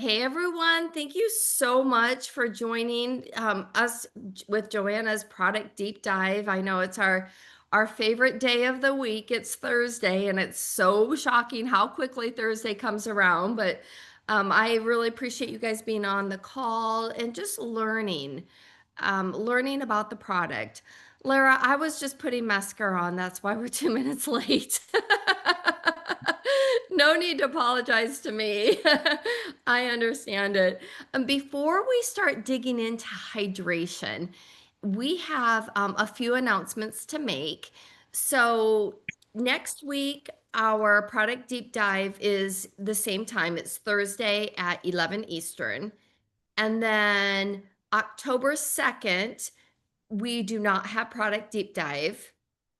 Hey everyone, thank you so much for joining us with Joanna's product deep dive. I know it's our favorite day of the week. It's Thursday, and it's so shocking how quickly Thursday comes around. But I really appreciate you guys being on the call and just learning about the product. Lara, I was just putting mascara on. That's why we're 2 minutes late. No need to apologize to me. I understand it. Before we start digging into hydration, we have a few announcements to make. So, next week, our product deep dive is the same time. It's Thursday at 11 Eastern. And then October 2nd, we do not have product deep dive.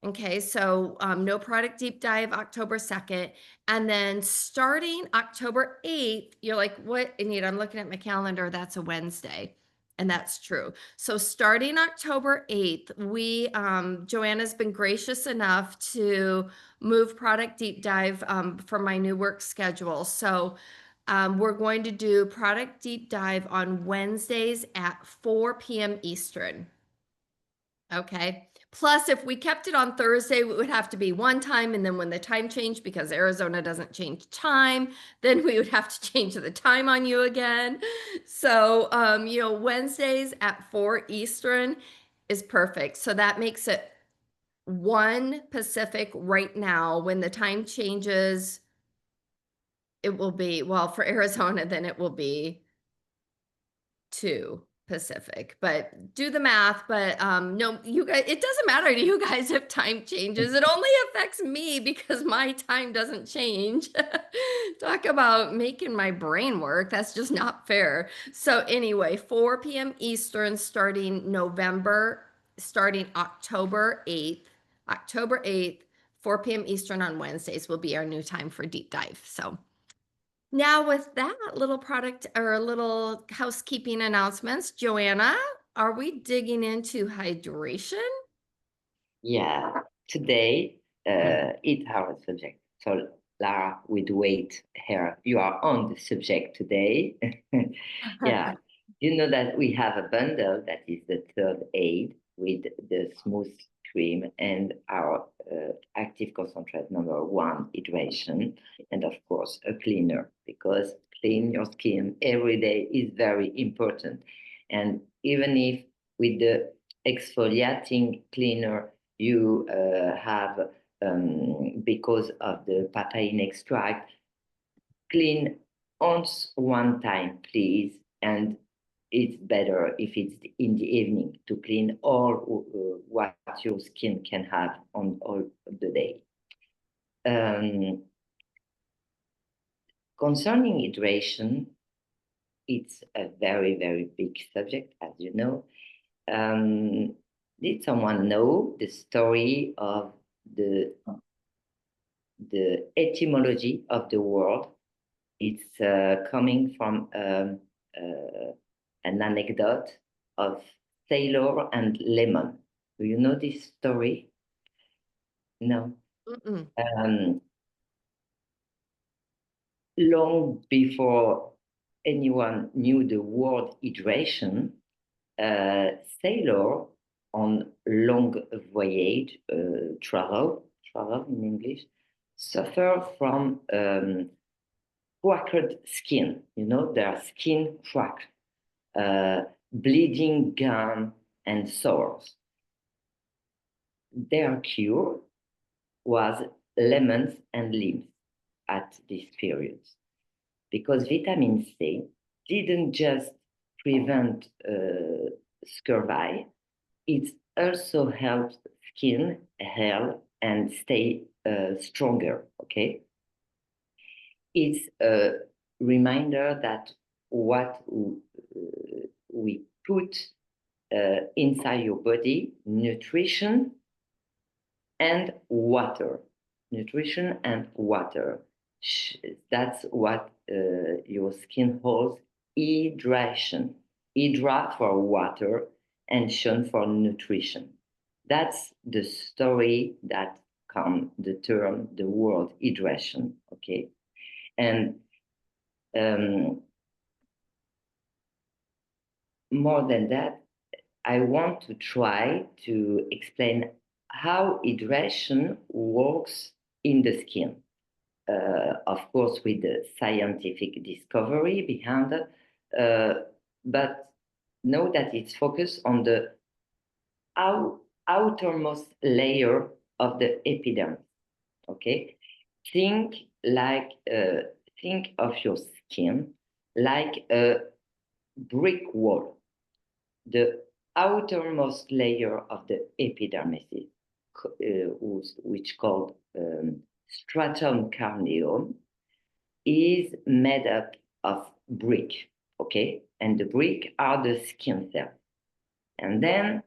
Okay, so no product deep dive October 2nd. And then starting October 8th, you're like, what, Anita? I'm looking at my calendar. That's a Wednesday. And that's true. So starting October 8th, Joanna's been gracious enough to move product deep dive for my new work schedule. So we're going to do product deep dive on Wednesdays at 4 p.m. Eastern. Okay. Plus, if we kept it on Thursday, it would have to be one time. And then when the time changed, because Arizona doesn't change time, then we would have to change the time on you again. So, Wednesdays at 4 Eastern is perfect. So that makes it 1 Pacific right now. When the time changes, it will be, well, for Arizona, then it will be 2 Pacific, but do the math. But no, you guys, it doesn't matter to you guys if time changes. It only affects me because my time doesn't change. Talk about making my brain work. That's just not fair. So anyway, 4 p.m. Eastern starting October 8th. October 8th, 4 p.m. Eastern on Wednesdays will be our new time for deep dive. So now, with that little product or little housekeeping announcements, Joanna, are we digging into hydration? Yeah, today it's our subject. So, Lara, with weight here, you are on the subject today. Yeah, you know that we have a bundle that is the third aid with the smooth cream and our active concentrate number one hydration, and of course, a cleaner because clean your skin every day is very important. And even if with the exfoliating cleaner, you have, because of the papain extract, clean once one time, please. And it's better if it's in the evening to clean all what your skin can have on all the day. Concerning hydration, it's a very, very big subject, as you know. Did someone know the story of the etymology of the word? It's coming from an anecdote of sailor and lemon. Do you know this story? No. Um, long before anyone knew the word hydration, sailor on long voyage, travel in English, suffer from cracked skin. You know, their skin cracked, bleeding gum and sores. Their cure was lemons and limes at this period because vitamin C didn't just prevent scurvy, it also helps skin heal and stay stronger. Okay, it's a reminder that what we put inside your body, nutrition and water. Nutrition and water. That's what your skin holds. Hydration. Hydra for water and shun for nutrition. That's the story that come the term, the word hydration. Okay. And more than that, I want to try to explain how hydration works in the skin. Of course, with the scientific discovery behind it, but know that it's focused on the outermost layer of the epidermis. Okay, think like think of your skin like a brick wall. The outermost layer of the epidermis, which called stratum corneum, is made up of brick. Okay, and the brick are the skin cells, and then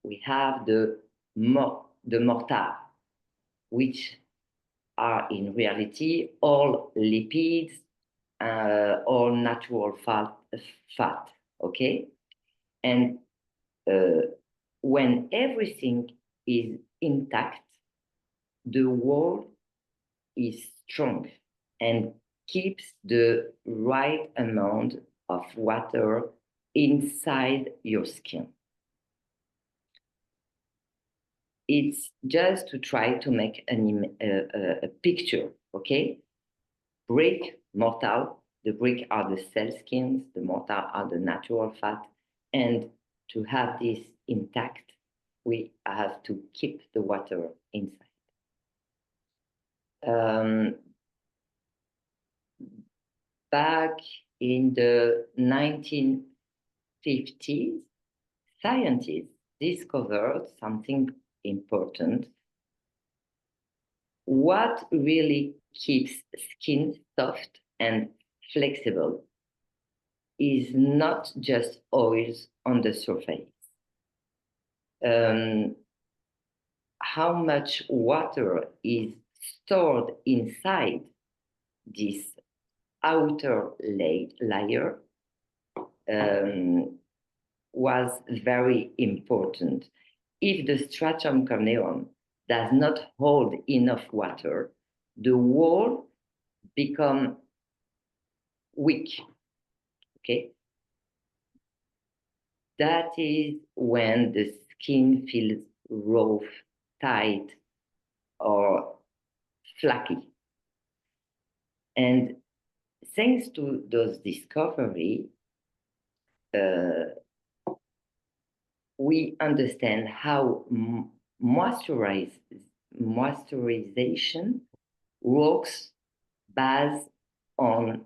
we have the mortar, which are in reality all lipids, all natural fat. Okay, and uh, when everything is intact, the wall is strong and keeps the right amount of water inside your skin. It's just to try to make a picture, okay? Brick, mortar, the brick are the cell skins, the mortar are the natural fat, and to have this intact, we have to keep the water inside. Um, Back in the 1950s, scientists discovered something important. What really keeps skin soft and flexible is not just oils on the surface. Um, how much water is stored inside this outer layer was very important. If the stratum corneum does not hold enough water, the wall become weak. Okay, that is when the skin feels rough, tight, or flaky. And thanks to those discovery, uh, we understand how moisturization works based on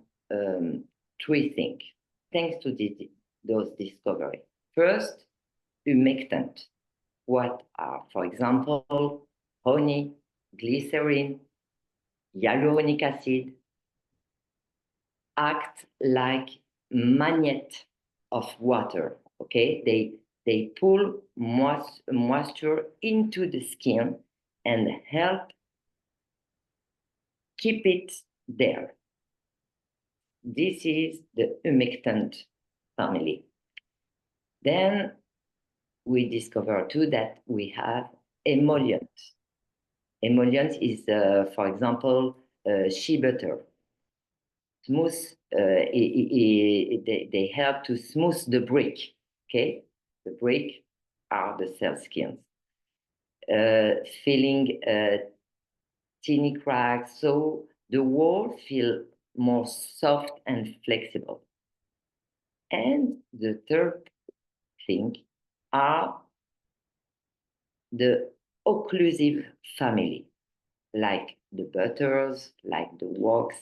three things. Thanks to those discovery. First, humectant. What are, for example, honey, glycerin, hyaluronic acid, act like magnet of water. Okay, they pull moisture into the skin and help keep it there. This is the humectant family. Then we discover too that we have emollients. Emollients is, for example, shea butter. Smooth, they help to smooth the brick. Okay, the brick are the cell skins, filling teeny cracks, so the wall feel more soft and flexible. And the third thing are the occlusive family, like the butters, like the wax,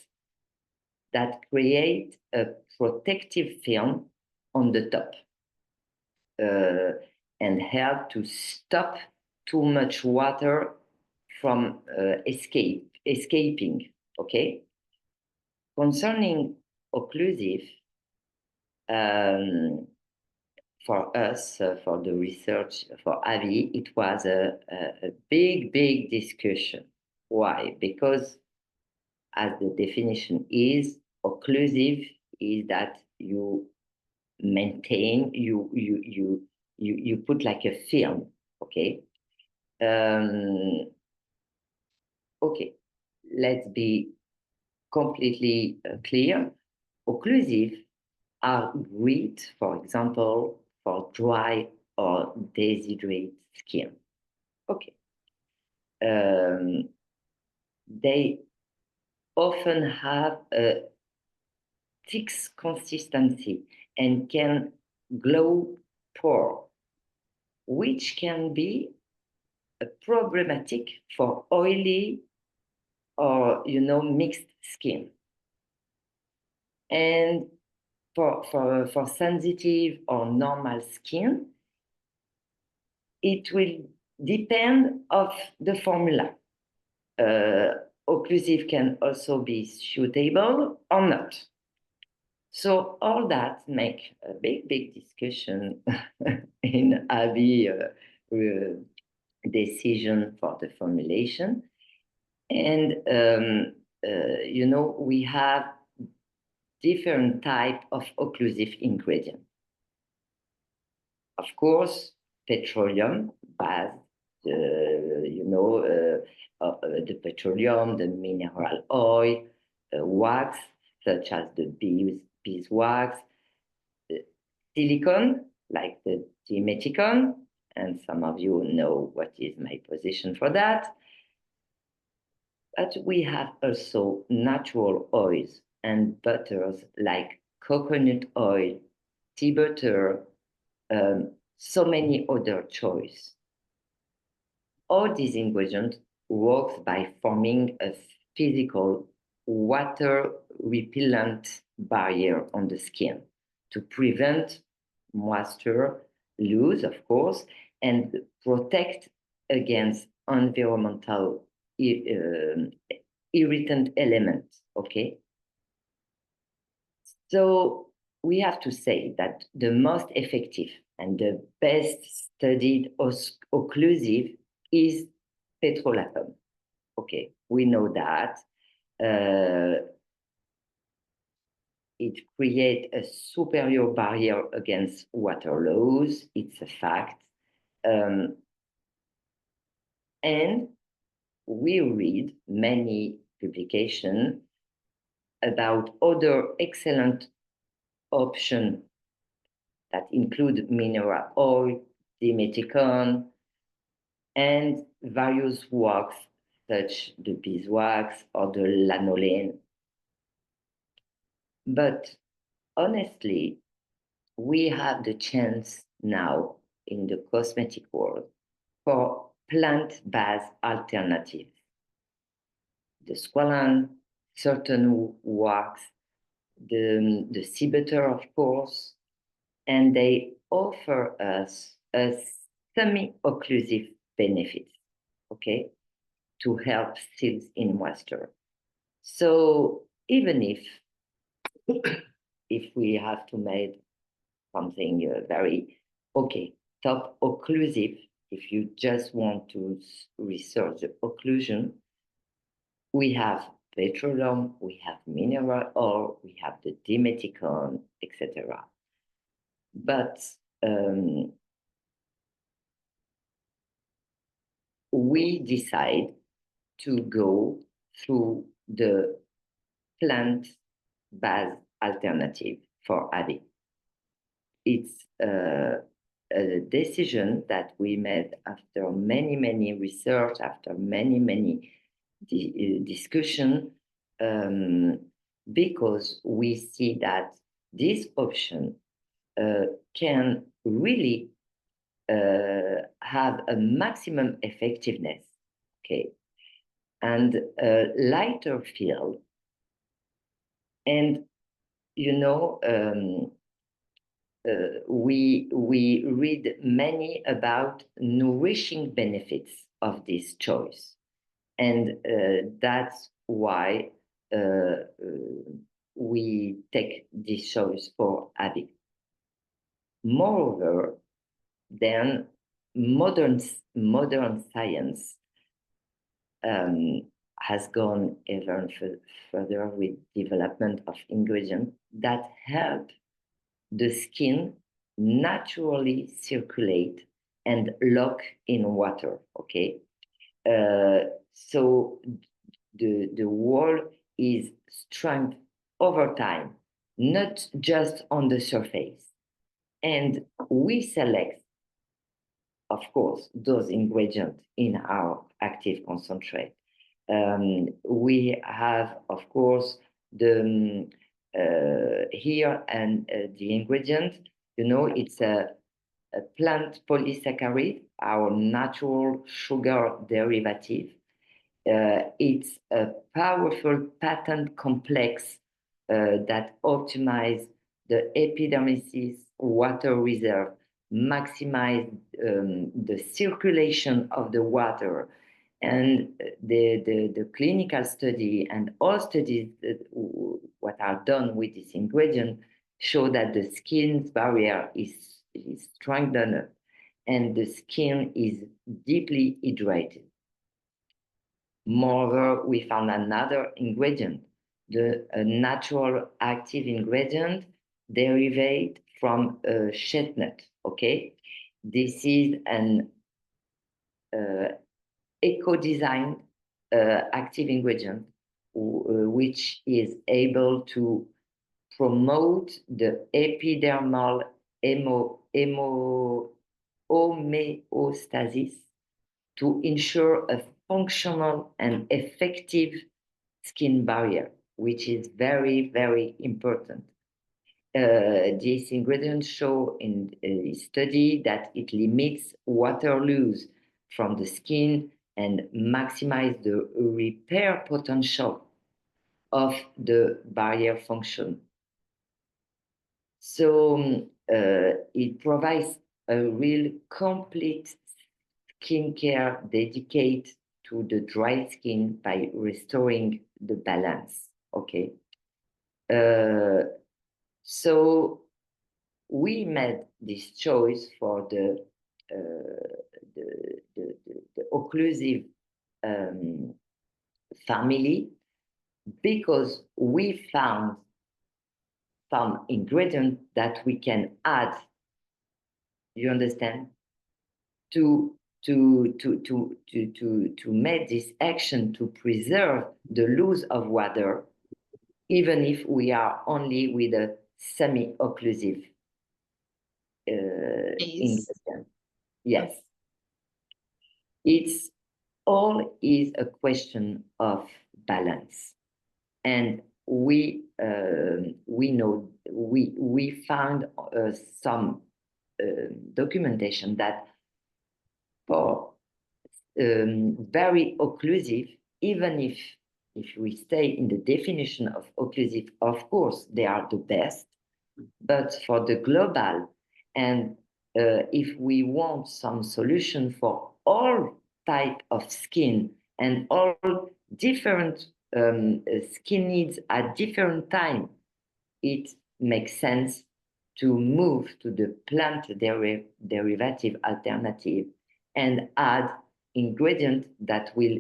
that create a protective film on the top uh, and help to stop too much water from escaping. Okay. Concerning occlusive, um, for us, for the research for Avi, it was a big, big discussion. Why? Because as the definition is, occlusive is that you maintain, you put like a film, okay? Okay, let's be completely clear. Occlusive are great, for example, for dry or dehydrated skin. Okay. They often have a thick consistency and can glow pore, which can be problematic for oily or mixed skin. And for sensitive or normal skin, it will depend of the formula. Occlusive can also be suitable or not. So all that make a big discussion in ABI decision for the formulation. And, we have different type of occlusive ingredient. Of course, petroleum, base, the petroleum, the mineral oil, wax, such as the beeswax, silicone, like the dimethicone, and some of you know what is my position for that. But we have also natural oils and butters like coconut oil, tea butter, so many other choice. All these ingredients works by forming a physical water repellent barrier on the skin to prevent moisture loss, of course, and protect against environmental irritant elements. Okay, so we have to say that the most effective and the best studied occlusive is petrolatum. Okay, we know that. It creates a superior barrier against water loss. It's a fact. And we read many publications about other excellent options that include mineral oil, dimethicone, and various wax such the beeswax or the lanolin. But honestly, we have the chance now in the cosmetic world for plant-based alternatives. The squalane, certain wax, the sea butter, of course, and they offer us a semi-occlusive benefit, okay, to help seals in moisture. So even if we have to make something very top occlusive, if you just want to research the occlusion, we have petroleum, we have mineral oil, we have the dimethicone, etc. But we decide to go through the plant-based alternative for AD. It's a decision that we made after many research, after many discussion, because we see that this option can really have a maximum effectiveness, okay, and a lighter field. And we read many about nourishing benefits of this choice, and that's why we take this choice for AVI. Moreover, then modern science has gone even further with development of ingredients that help the skin naturally circulate and lock in water. Okay, so the wall is strength over time, not just on the surface. And we select, of course, those ingredients in our active concentrate. We have, of course, the here and the ingredient. It's a plant polysaccharide, our natural sugar derivative. It's a powerful patent complex that optimize the epidermis water reserve, maximize the circulation of the water, and the clinical study and all studies that, what are done with this ingredient show that the skin's barrier is strengthened and the skin is deeply hydrated. Moreover, we found another ingredient, the natural active ingredient derived from chestnut. Okay, this is an eco-designed active ingredient which is able to promote the epidermal homeostasis to ensure a functional and effective skin barrier, which is very, very important. These ingredients show in a study that it limits water loss from the skin and maximize the repair potential of the barrier function. So it provides a real complete skincare dedicated to the dry skin by restoring the balance. Okay. So we made this choice for the occlusive family because we found some ingredients that we can add, you understand, to make this action to preserve the loss of water, even if we are only with a semi-occlusive ingredient. Yes. It's all is a question of balance. And we know we found some documentation that for very occlusive, even if we stay in the definition of occlusive, of course they are the best, but for the global and if we want some solution for all type of skin and all different skin needs at different time, it makes sense to move to the plant derivative alternative and add ingredients that will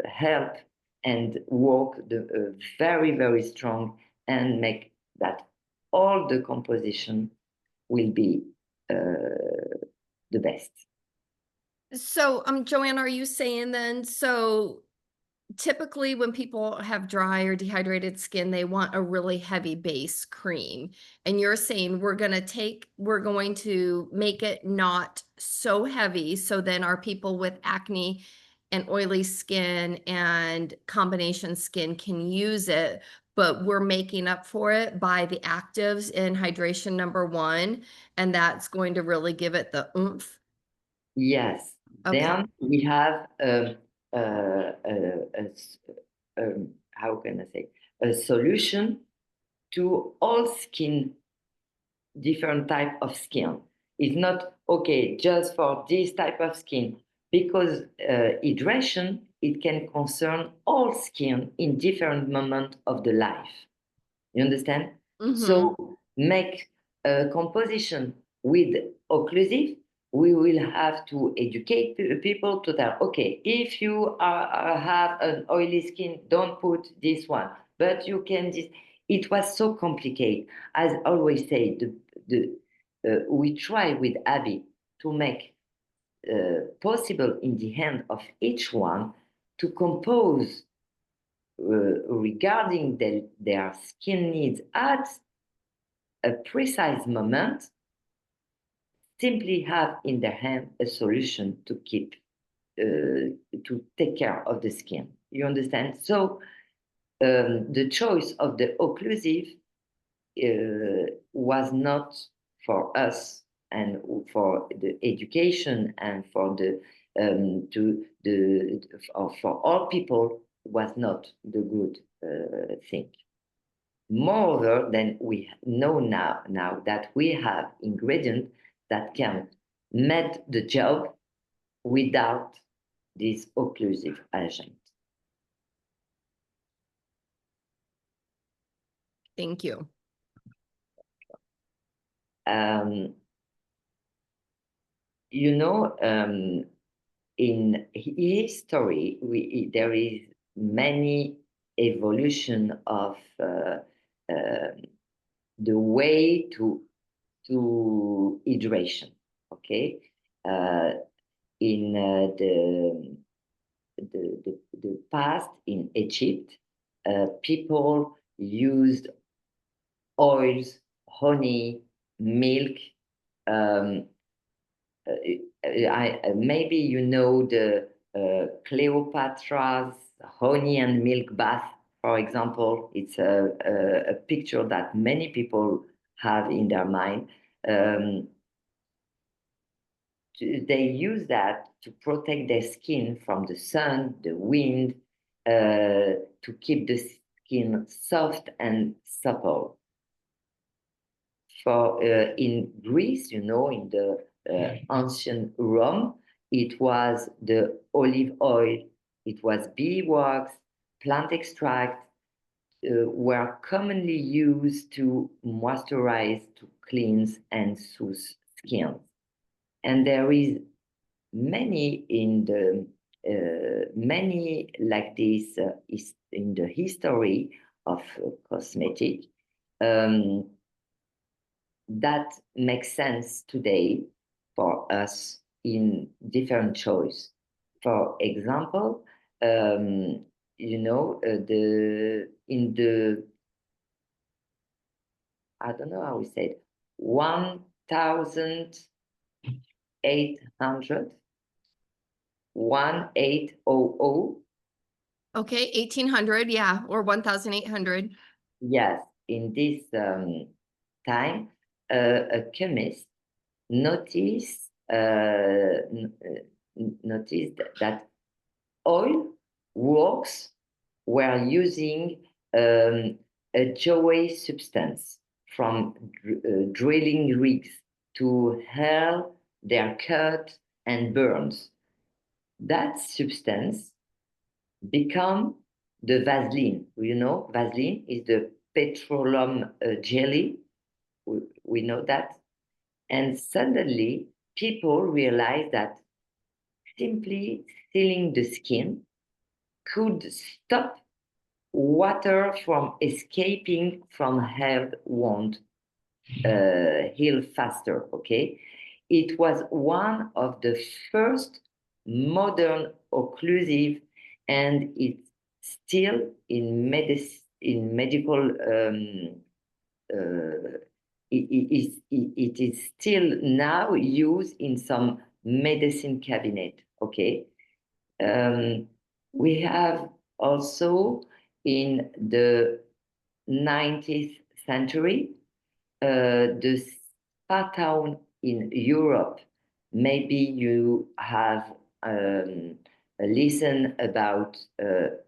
help and work very, very strong and make that all the composition will be the best. So, Joanna, are you saying then, so typically when people have dry or dehydrated skin, they want a really heavy base cream. And you're saying we're going to make it not so heavy. So then our people with acne and oily skin and combination skin can use it, but we're making up for it by the actives in hydration number one. And that's going to really give it the oomph. Yes. Okay. Then we have how can I say, a solution to all skin, different type of skin. It's not okay just for this type of skin because hydration, it can concern all skin in different moment of the life. You understand? Mm-hmm. So make a composition with occlusive. We will have to educate people to tell, okay, if you have an oily skin, don't put this one, but you can. It was so complicated. As I always say, we try with Abby to make possible in the hand of each one to compose regarding their skin needs at a precise moment, simply have in their hand a solution to keep, to take care of the skin. You understand? So the choice of the occlusive was not for us and for the education and for the for all people was not the good thing. Moreover, then we know now that we have ingredients that can make the job without this occlusive agent. Thank you. You know, in history, there is many evolution of the way to hydration. Okay, in the past in Egypt, people used oils, honey, milk. Um, maybe you know the Cleopatra's honey and milk bath, for example. It's a picture that many people have in their mind. They use that to protect their skin from the sun, the wind, to keep the skin soft and supple. For in Greece, you know, in the ancient Rome, it was the olive oil, it was beeswax, plant extract were commonly used to moisturize, to cleanse and soothe skin. And there is many in the many like this is in the history of cosmetic. That makes sense today for us in different choice. For example, you know, the in the I don't know how we say it, 1,800, 1800. Okay, 1800, yeah, or 1800. Yes, in this time, a chemist noticed noticed that oil works were using a Joey substance from drilling rigs to heal their cut and burns. That substance become the Vaseline. You know, Vaseline is the petroleum jelly. We know that. And suddenly, people realize that simply sealing the skin could stop water from escaping from health wound, heal faster. Okay, it was one of the first modern occlusive, and it's still in medical. It is still now used in some medicine cabinet. Okay, um, we have also in the 19th century the spa town in Europe. Maybe you have listened about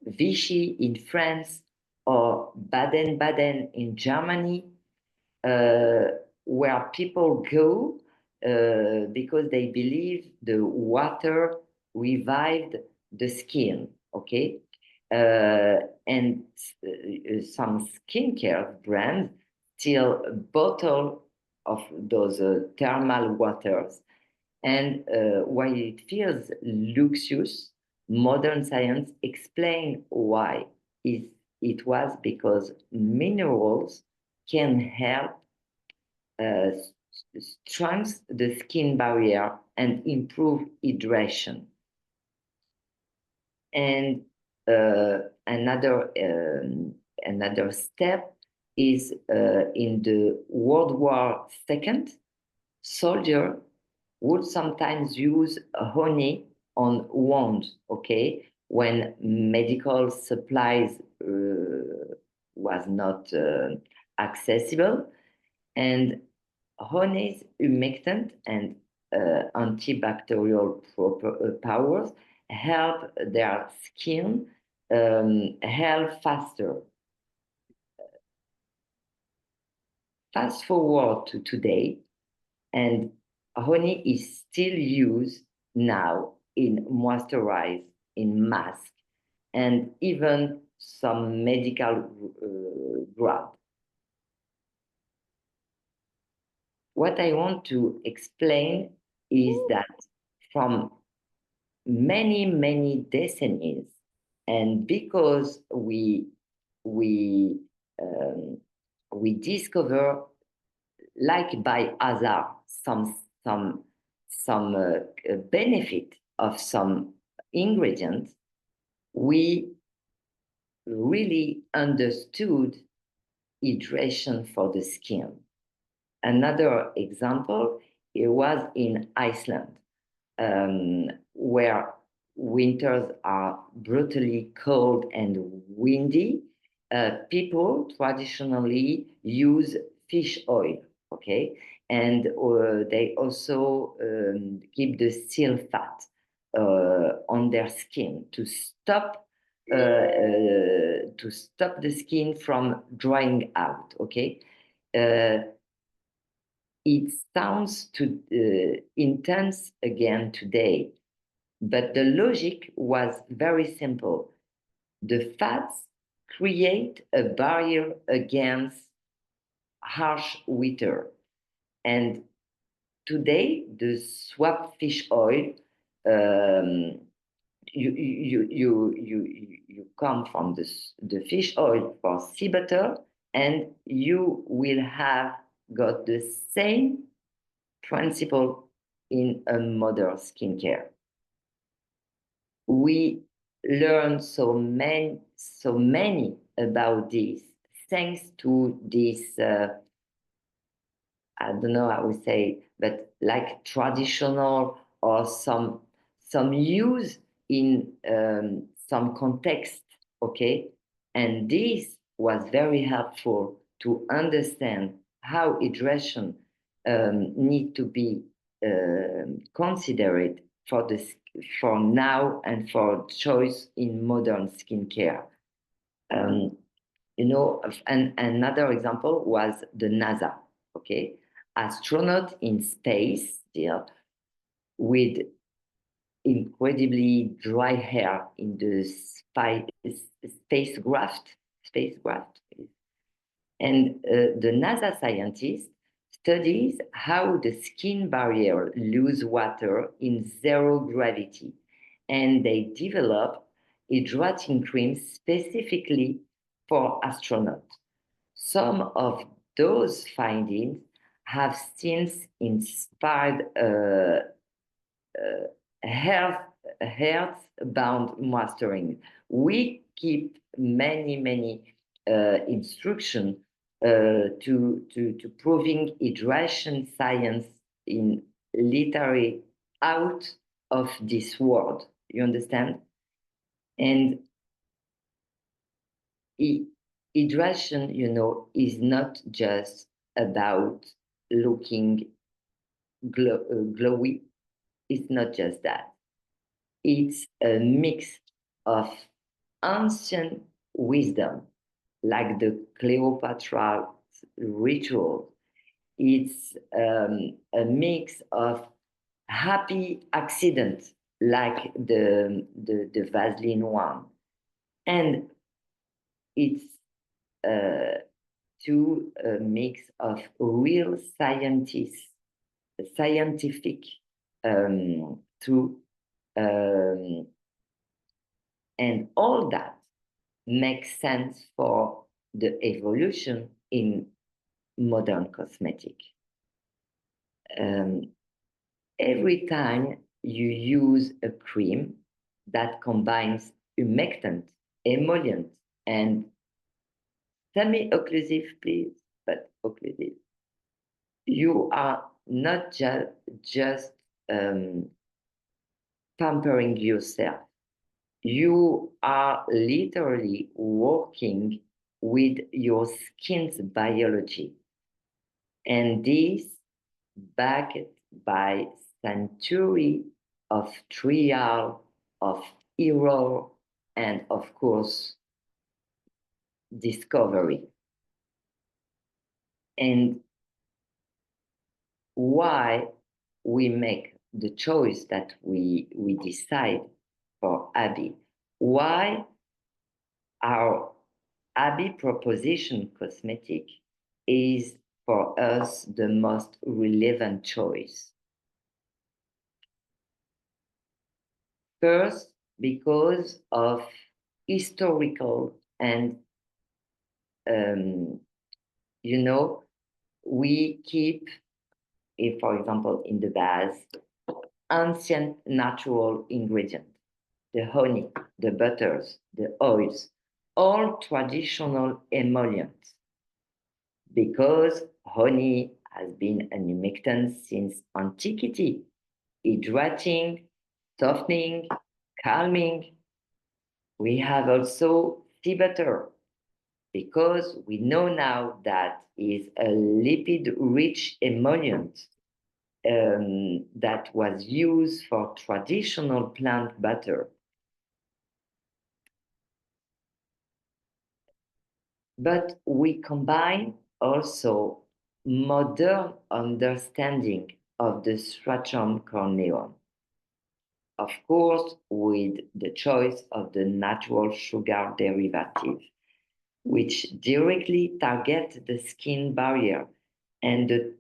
Vichy in France or Baden-Baden in Germany, uh, where people go because they believe the water revived the skin. Okay, and some skincare brands still bottle of those thermal waters. And while it feels luxurious, modern science explain why. It was because minerals can help uh, strengthen the skin barrier and improve hydration. And another step is in the World War II, soldier would sometimes use honey on wounds, okay, when medical supplies was not accessible, and honey's humectant and antibacterial powers help their skin heal faster. Fast forward to today, and honey is still used now in moisturize, in mask, and even some medical grab. What I want to explain is that from many decennies, and because we um, we discover like by hazard some benefit of some ingredients, we really understood hydration for the skin. Another example, it was in Iceland, where winters are brutally cold and windy. People traditionally use fish oil, okay? And they also keep the seal fat on their skin to stop the skin from drying out, okay? It sounds too intense again today, but the logic was very simple. The fats create a barrier against harsh winter. And today, the swap fish oil, um, you come from the fish oil for sea butter, and you will have got the same principle in a modern skincare. We learn so many about this thanks to this I don't know how we say, but like traditional or some use in some context, okay? And this was very helpful to understand how hydration need to be considered for now and for choice in modern skincare. Um, and another example was the NASA, okay? Astronaut in space still with incredibly dry hair in the spacecraft. And the NASA scientist studies how the skin barrier lose water in zero gravity. And they develop hydrating creams specifically for astronauts. Some of those findings have since inspired health bound mastering. We keep many instructions to proving hydration science in literally out of this world. You understand? And hydration, is not just about looking glowy. It's not just that. It's a mix of ancient wisdom, like the Cleopatra ritual. It's a mix of happy accidents, like the Vaseline one. And it's uh, to a mix of real scientific truth, um, and all that makes sense for the evolution in modern cosmetic. Um, every time you use a cream that combines humectant emollient and semi-occlusive, please, but occlusive. You are not just pampering yourself. You are literally working with your skin's biology. And this backed by century of trial, of error, and of course, discovery. And why we make the choice that we decide for Abby. Why our Abby proposition cosmetic is for us the most relevant choice. First, because of historical and um, you know, we keep, if for example in the base, ancient natural ingredients, the honey, the butters, the oils, all traditional emollients, because honey has been an humectant since antiquity, hydrating, softening, calming. We have also sea butter, because we know now that is a lipid-rich emollient that was used for traditional plant butter. But we combine also modern understanding of the stratum corneum, of course, with the choice of the natural sugar derivative, which directly target the skin barrier and the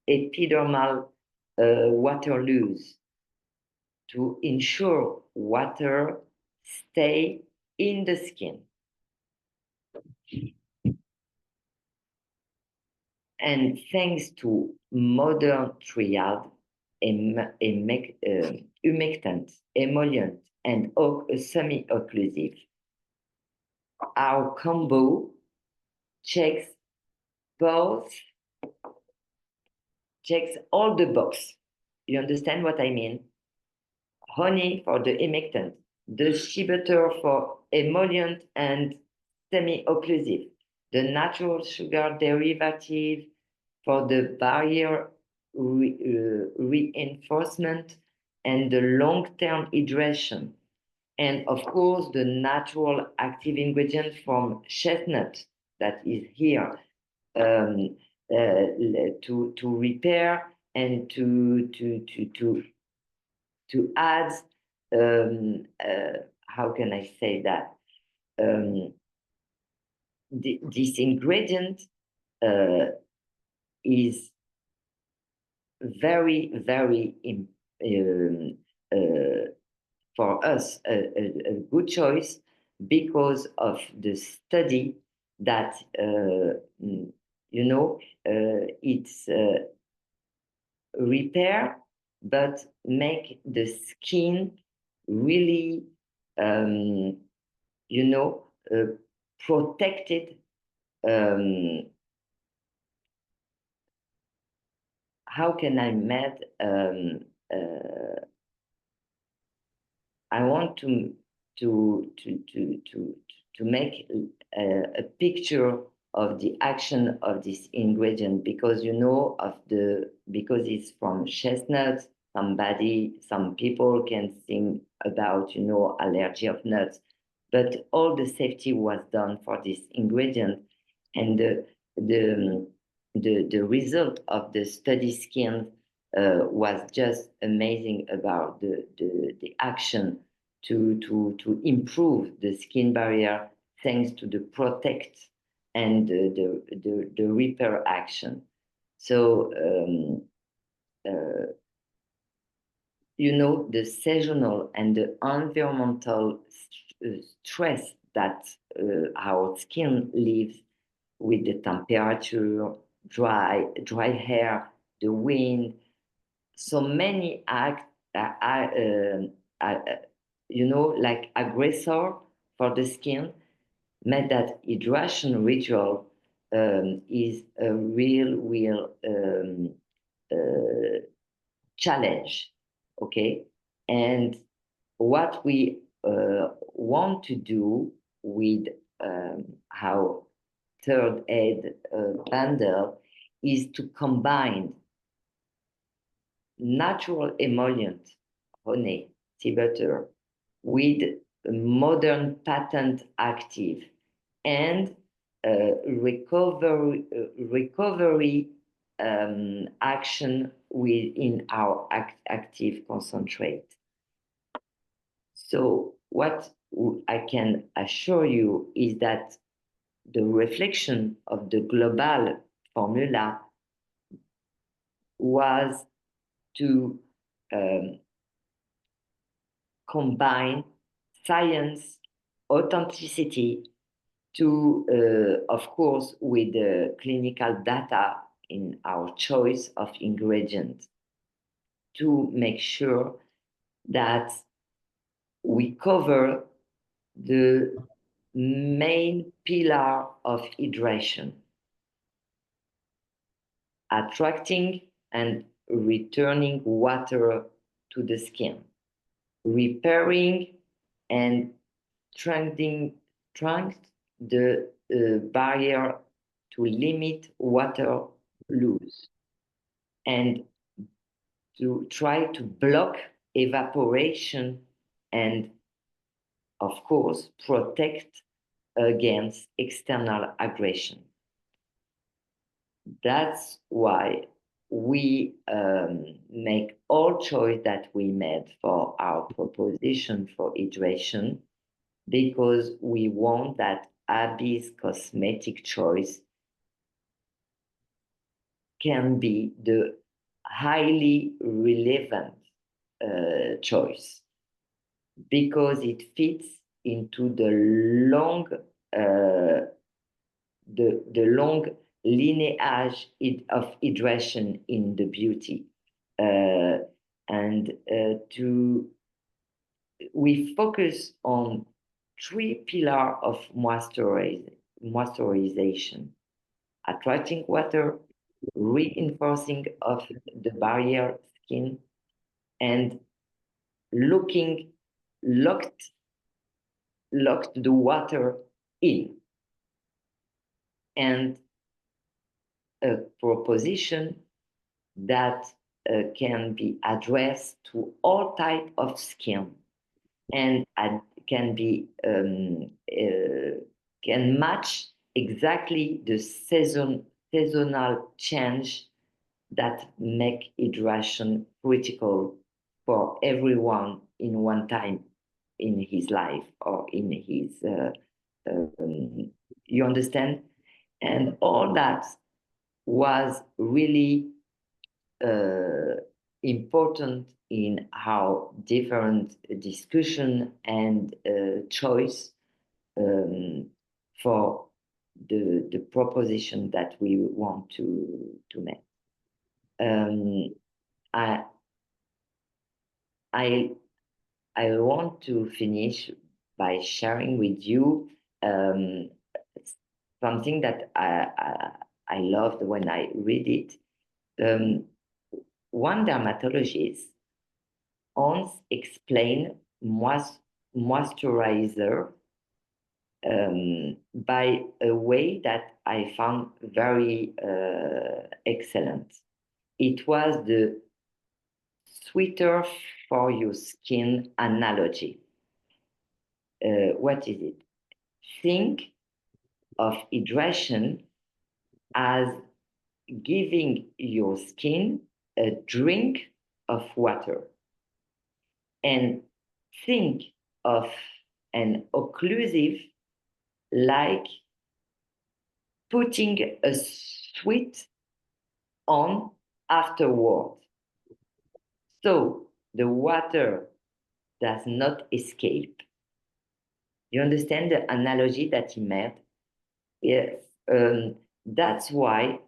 transepidermal water loss to ensure water stay in the skin. And thanks to modern triad, humectant, emollient, and semi-occlusive, our combo checks both, checks all the box. You understand what I mean? Honey for the humectant, the shea butter for emollient and semi-occlusive, the natural sugar derivative for the barrier reinforcement and the long-term hydration. And of course, the natural active ingredient from chestnut that is here um, to repair and to add, how can I say that? Um, this ingredient uh, is very, very uh, for us a good choice because of the study that, it's repair, but make the skin really, um, you know, uh, protected. Um, how can I make? I want to make a picture of the action of this ingredient because because it's from chestnuts. Some people can think about allergy of nuts, but all the safety was done for this ingredient, and the the result of the study skin was just amazing about the action to improve the skin barrier thanks to the protect and the repair action. So, the seasonal and the environmental stress that our skin lives with the temperature, dry hair, the wind, so many act, like aggressor for the skin meant that hydration ritual is a real challenge, okay? And what we want to do with our third aid bundle is to combine natural emollient, honey, tea butter, with modern patent active and recovery action within our active concentrate. So what I can assure you is that the reflection of the global formula was to um, combine science, authenticity, to, of course, with the clinical data in our choice of ingredients to make sure that we cover the main pillar of hydration, attracting and returning water to the skin, repairing and strengthening the barrier to limit water loss and to try to block evaporation and, of course, protect against external aggression. That's why we make all choice that we made for our proposition for hydration, because we want that Abby's cosmetic choice can be the highly relevant choice, because it fits into the long long lineage of hydration in the beauty, and to we focus on three pillars of moisturization: attracting water, reinforcing of the barrier skin, and looking locked the water in. And a proposition that can be addressed to all type of skin and can be can match exactly the seasonal change that make hydration critical for everyone in one time in his life or in his you understand, and all that was really uh, important in how different discussion and choice um, for the proposition that we want to make. I, I, I want to finish by sharing with you um, something that I loved when I read it. Um, One dermatologist once explained moisturizer by a way that I found very excellent. It was the sweeter for your skin analogy. What is it? Think of hydration as giving your skin a drink of water, and think of an occlusive like putting a sweat on afterward. So the water does not escape. You understand the analogy that he made? Yes. That's why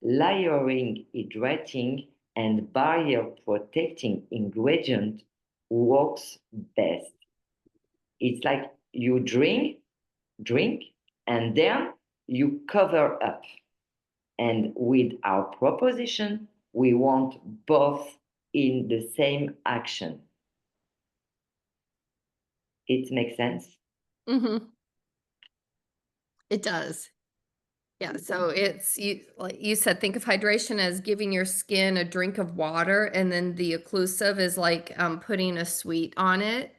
layering, hydrating, and barrier protecting ingredient works best. It's like you drink, and then you cover up. And with our proposition, we want both in the same action. It makes sense? Mhm. It does. Yeah, so it's you like you said, think of hydration as giving your skin a drink of water, and then the occlusive is like putting a sweet on it.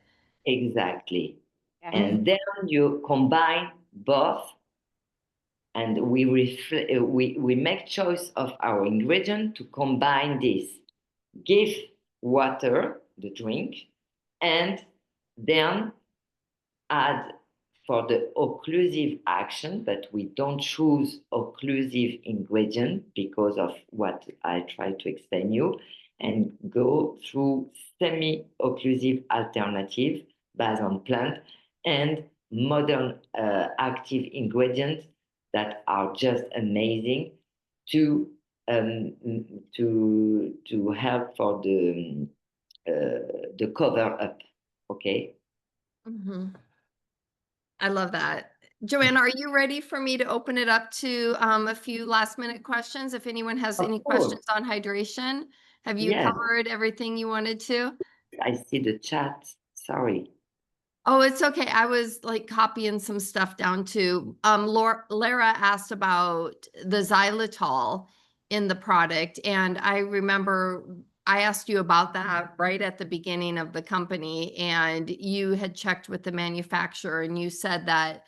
Exactly. Mhm. And then you combine both, and we make choice of our ingredient to combine this. Give water, the drink, and then add for the occlusive action, but we don't choose occlusive ingredient because of what I try to explain you, and go through semi-occlusive alternative based on plant and modern active ingredients that are just amazing to to help for the cover up. Okay. Mhm. I love that. Joanna, are you ready for me to open it up to a few last minute questions? If anyone has Of any course. questions on hydration, have you Yes, covered everything you wanted to? I see the chat. Sorry. Oh, it's okay. I was like copying some stuff down too. Lara asked about the xylitol in the product, and I remember I asked you about that right at the beginning of the company, and you had checked with the manufacturer, and you said that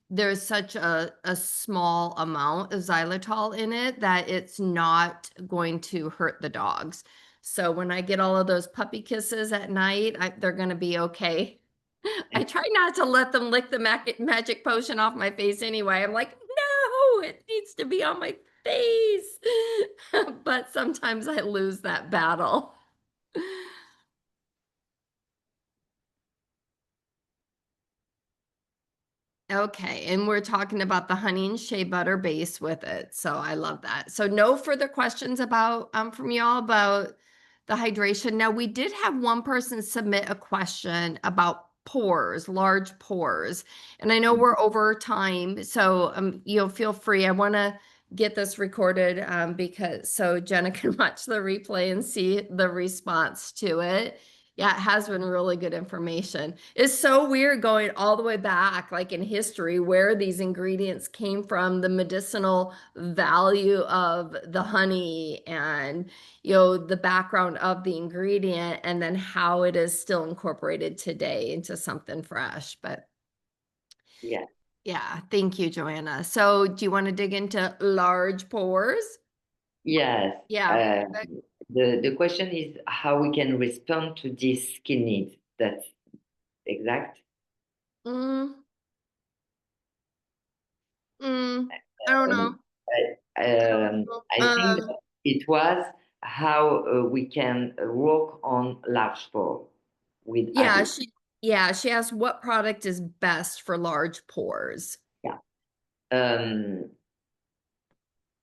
there's such a small amount of xylitol in it that it's not going to hurt the dogs. So when I get all of those puppy kisses at night, they're going to be okay. I try not to let them lick the magic potion off my face anyway. I'm like, no, it needs to be on my face. But sometimes I lose that battle. Okay, and we're talking about the honey and shea butter base with it. So I love that. So no further questions about from y'all about the hydration. Now we did have one person submit a question about pores, large pores. And I know we're over time, so you'll feel free. I want to get this recorded because so Jenna can watch the replay and see the response to it. Yeah, it has been really good information. It's so weird going all the way back, like in history, where these ingredients came from, the medicinal value of the honey, and the background of the ingredient, and then how it is still incorporated today into something fresh. But Yeah. yeah, thank you, Joanna. So, do you want to dig into large pores? Yes. Yeah. Uh, the question is how we can respond to this skin need. That's exact. Mm, I don't know. Um, I think Um, that it was how we can work on large pore with Yeah, additive. she asked what product is best for large pores. Yeah. Um,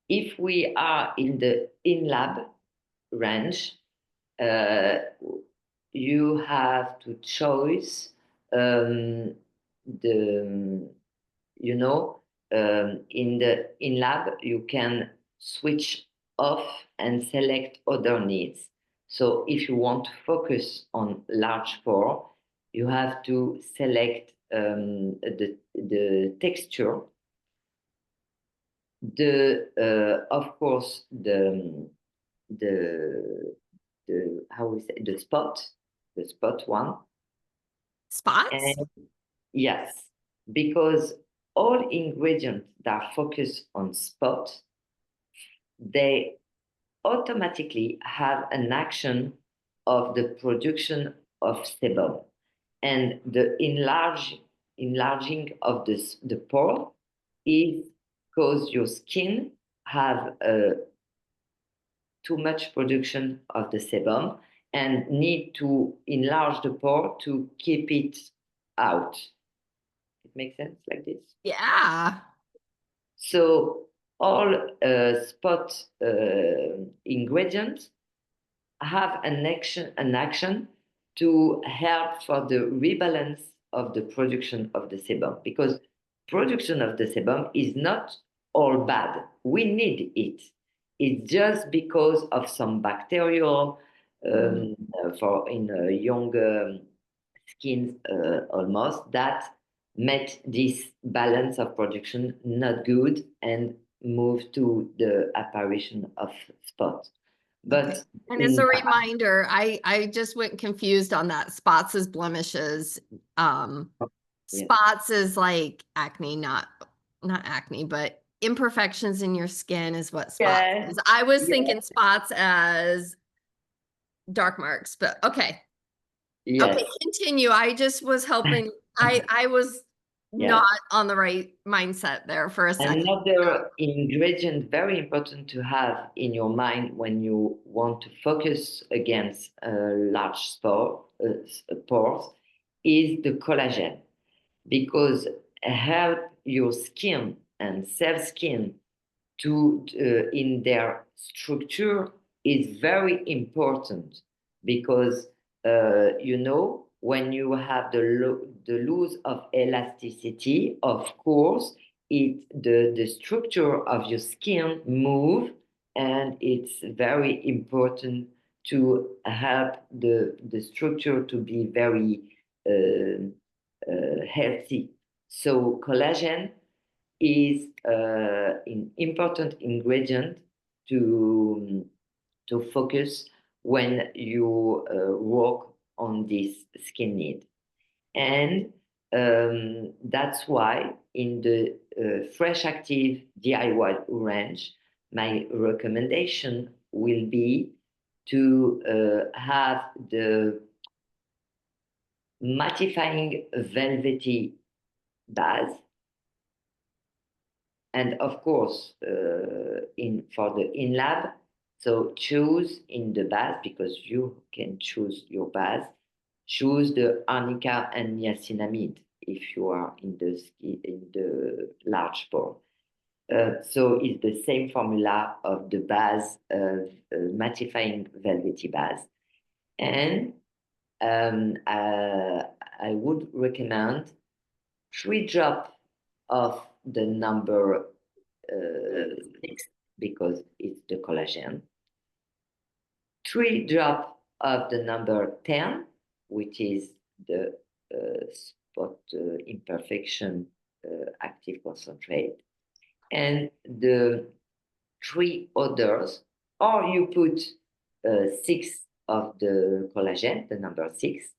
if we are in the in-lab range, uh, you have to choose the you know in the in lab you can switch off and select other needs. So if you want to focus on large pore, you have to select the texture, the of course the how we say the spot one. Spots? And yes, because all ingredients that focus on spot, they automatically have an action of the production of sebum, and the enlarging of the pore is because your skin have too much production of the sebum and need to enlarge the pore to keep it out. It makes sense like this. Yeah. So all spot ingredients have an action to help for the rebalance of the production of the sebum, because production of the sebum is not all bad. We need it. It's just because of some bacterial for in young skins almost that make this balance of production not good and move to the apparition of spots. Okay. But And as in a reminder, I just went confused on that. Spots is blemishes. yeah, Spots is like acne, not acne, but imperfections in your skin is what spots yeah, is. I was yeah, thinking spots as dark marks, but okay. Okay, yes, continue. I just was hoping I was not yeah. on the right mindset there for a second. Another ingredient very important to have in your mind when you want to focus against large pores is the collagen, because help your skin and cell skin to in their structure is very important, because when you have the loss of elasticity, of course the structure of your skin move, and it's very important to help the structure to be very healthy. So collagen is an important ingredient to focus when you work on this skin need. And that's why in the Fresh Active DIY range, my recommendation will be to have the mattifying velvety base. And of course, in for the in lab, so choose in the base, because you can choose your base. Choose the arnica and niacinamide if you are in the large pore. So it's the same formula of the base of mattifying velvety base, and I would recommend 3 drops of the number 6, because it's the collagen. 3 drops of the number 10, which is the spot imperfection active concentrate. And the 3 others, or you put 6 of the collagen, the number 6,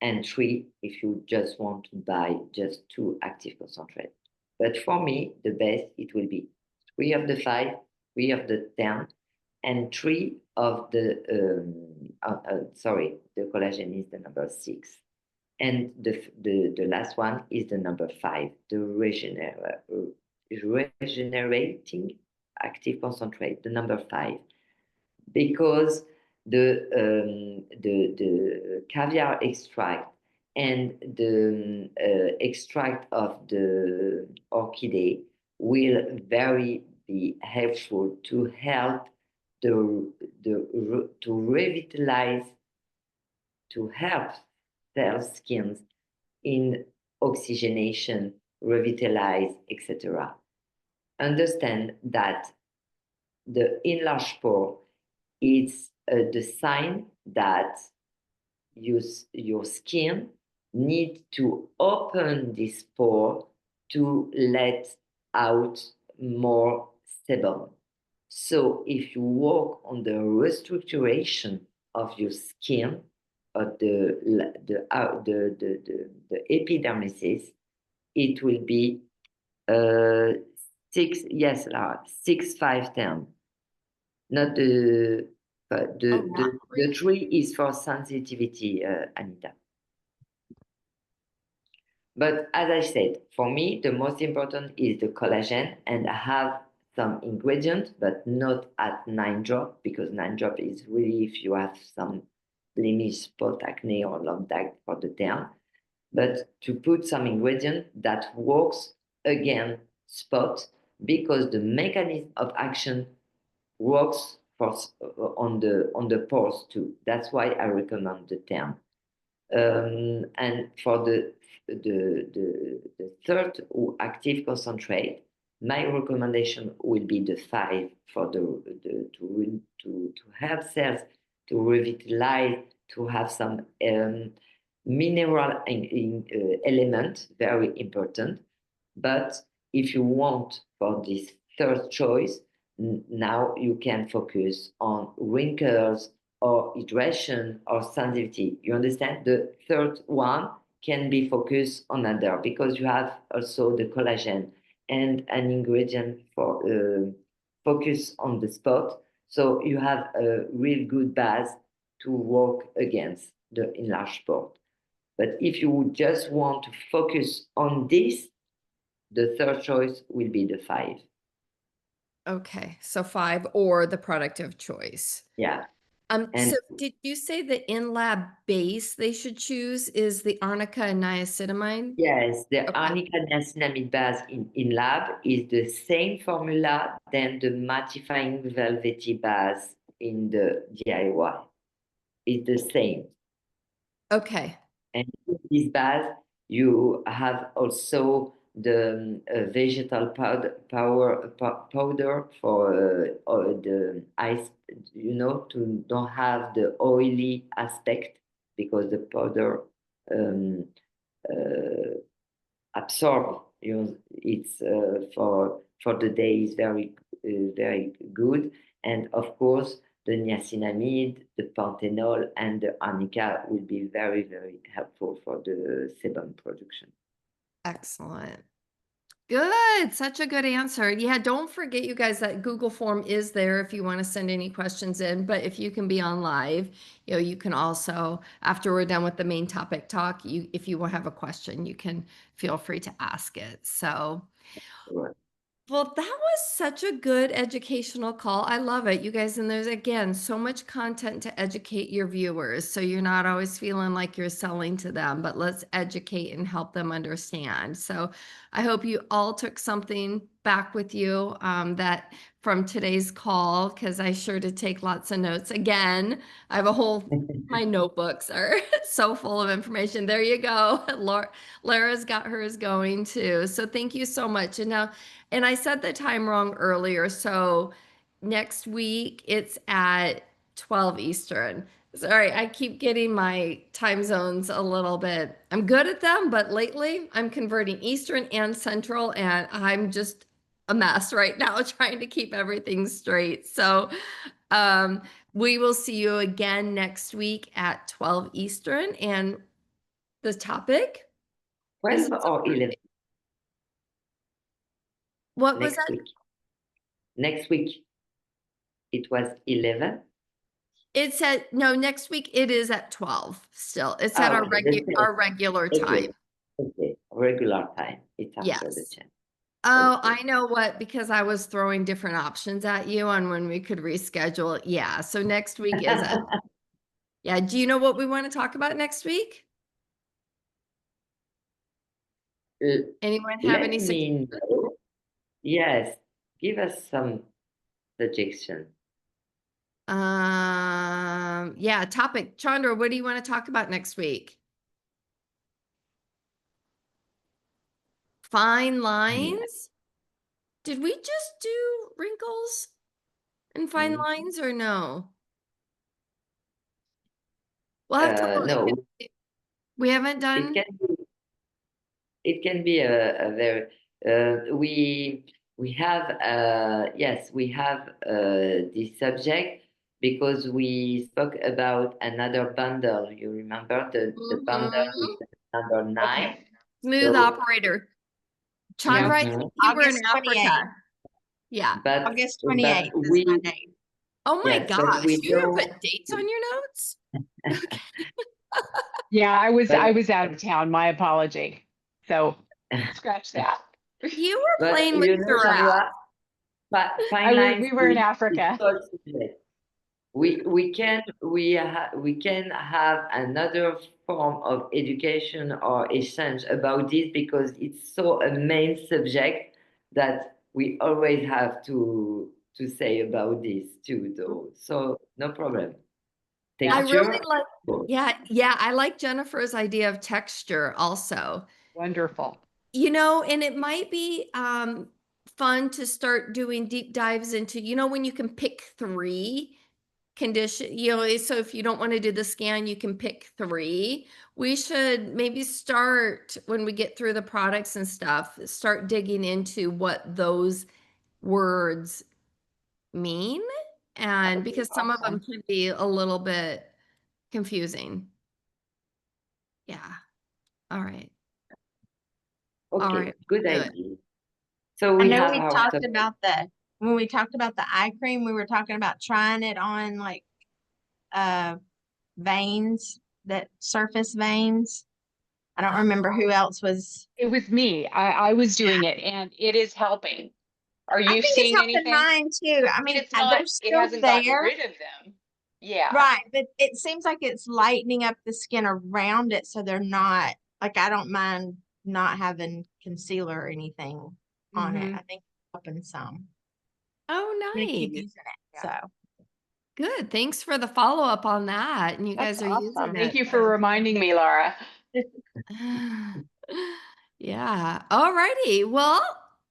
and 3 if you just want to buy just 2 active concentrate. But for me, the best it will be 3 of the 5, 3 of the 10, and 3 of the the collagen is the number 6, and the last one is the number 5, the regenerating active concentrate, the number 5, because the caviar extract and the extract of the orchidea will very be helpful to help to revitalize, to help their skins in oxygenation, revitalize, etc. Understand that the enlarged pore is the sign that your skin need to open this pore to let out more sebum. So if you work on the restructuration of your skin, of the epidermis, it will be 6, yes, 6, 5, 10. Not the, but Oh, not the three. 3 is for sensitivity, Anita. But as I said, for me, the most important is the collagen, and I have some ingredients, but not at 9 drop, because 9 drop is really if you have some blemish, spot, acne, or long dark for the tan. But to put some ingredient that works against spot, because the mechanism of action works for on the pores too. That's why I recommend the term. And for the the third active concentrate, my recommendation will be the 5 for to help cells to revitalize, to have some mineral element, very important. But if you want for this third choice, now you can focus on wrinkles or hydration or sensitivity. You understand? The third one can be focused on other because you have also the collagen and an ingredient for focus on the spot. So you have a real good base to work against the enlarged port. But if you just want to focus on this, the third choice will be the 5. Okay, so 5 or the product of choice. Yeah. So And did you say the in-lab base they should choose is the arnica and niacinamide? yes, the Okay. arnica niacinamide base in lab is the same formula than the mattifying velvety base in the DIY. It's the same. Okay. And in this base, you have also the vegetal powder for the ice, to don't have the oily aspect because the powder um, uh, absorb. It's for the day is very good, and of course the niacinamide, the panthenol, and the arnica will be very helpful for the sebum production. Excellent. Good. Such a good answer. Yeah, don't forget, you guys, that Google form is there if you want to send any questions in. But if you can be on live, you can also, after we're done with the main topic talk, if you will have a question, you can feel free to ask it. So, Right. well, that was such a good educational call. I love it, you guys. And there's, again, so much content to educate your viewers. So you're not always feeling like you're selling to them, but let's educate and help them understand. So I hope you all took something back with you that from today's call, because I sure did take lots of notes. Again, I have a whole, my notebooks are so full of information. There you go. Lara's got hers going too. So thank you so much. And now, and I said the time wrong earlier. So next week it's at 12 Eastern. Sorry, I keep getting my time zones a little bit. I'm good at them, but lately I'm converting Eastern and Central, and I'm just a mess right now trying to keep everything straight. So um, we will see you again next week at 12 Eastern. And the topic is 12 or 11 what was next that? week. Next week it was 11. It's at no, next week it is at 12 still. It's at Ah, our okay, the same. our regular time. Okay, okay, regular time. It's after the Yes. 10. Oh, Okay. I know what, because I was throwing different options at you on when we could reschedule. Yeah. So next week is at, yeah. Do you know what we want to talk about next week? L- Anyone have Let any me suggestions? know. Yes, give us some suggestion. Yeah, topic. Chandra, what do you want to talk about next week? Fine Yeah. lines? Did we just do wrinkles and fine Mm. lines or no? We'll have to No, look. We haven't it done. can be a very we have yes, we have this subject because we spoke about another bundle. You remember the bundle Mhm. with number 9. Okay. Smooth So operator. Yep. Chandra, I mhm. think you were in August Africa. 28th. Yeah. August But 28th is my we date. Oh my yes, but gosh. we You even don't put dates on your notes? Okay. Yeah, I but was out of town. My apology. So scratch that. You were but playing with giraffes. Chandra, fine lines We were in is Africa. so subject. We can have another form of education or exchange about this because it's so a main subject that we always have to say about this too though. So no problem. I Yeah. really Texture, like, cool. yeah, I like Jennifer's idea of texture also. Wonderful. You know, and it might be fun to start doing deep dives into, when you can pick 3 condition, so if you don't want to do the scan, you can pick 3. We should maybe start when we get through the products and stuff, start digging into what those words mean. That And would be because some of them awesome. can be a little bit confusing. Yeah. All right. All Okay, right. good Good. idea. So I we know have we our talked subject. about when we talked about the eye cream, we were talking about trying it on like veins, that surface veins. I don't remember who else was. It was me. I was doing it and it is helping. Are I you think it's seeing helping anything? mine too. I I mean, mean, it's not, they're it still hasn't gotten there. rid of them. Yeah. Right, but it seems like it's lightening up the skin around it so they're not like I don't mind not having concealer or anything on it. Mhm. I think it's helping some. Oh, I'm gonna keep nice. using it. Yeah. So Good. Thanks for the follow-up on that. And you That's guys are using awesome. Thank it. you for reminding me, Laura. Yeah. All righty. Well,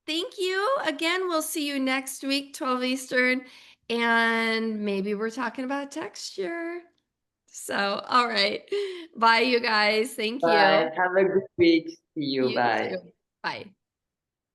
thank you. Again, we'll see you next week, 12 Eastern, and maybe we're talking about texture. So, all right. Bye, you guys. Thank you. Bye. Have a good week. See you. You Bye. too. Bye.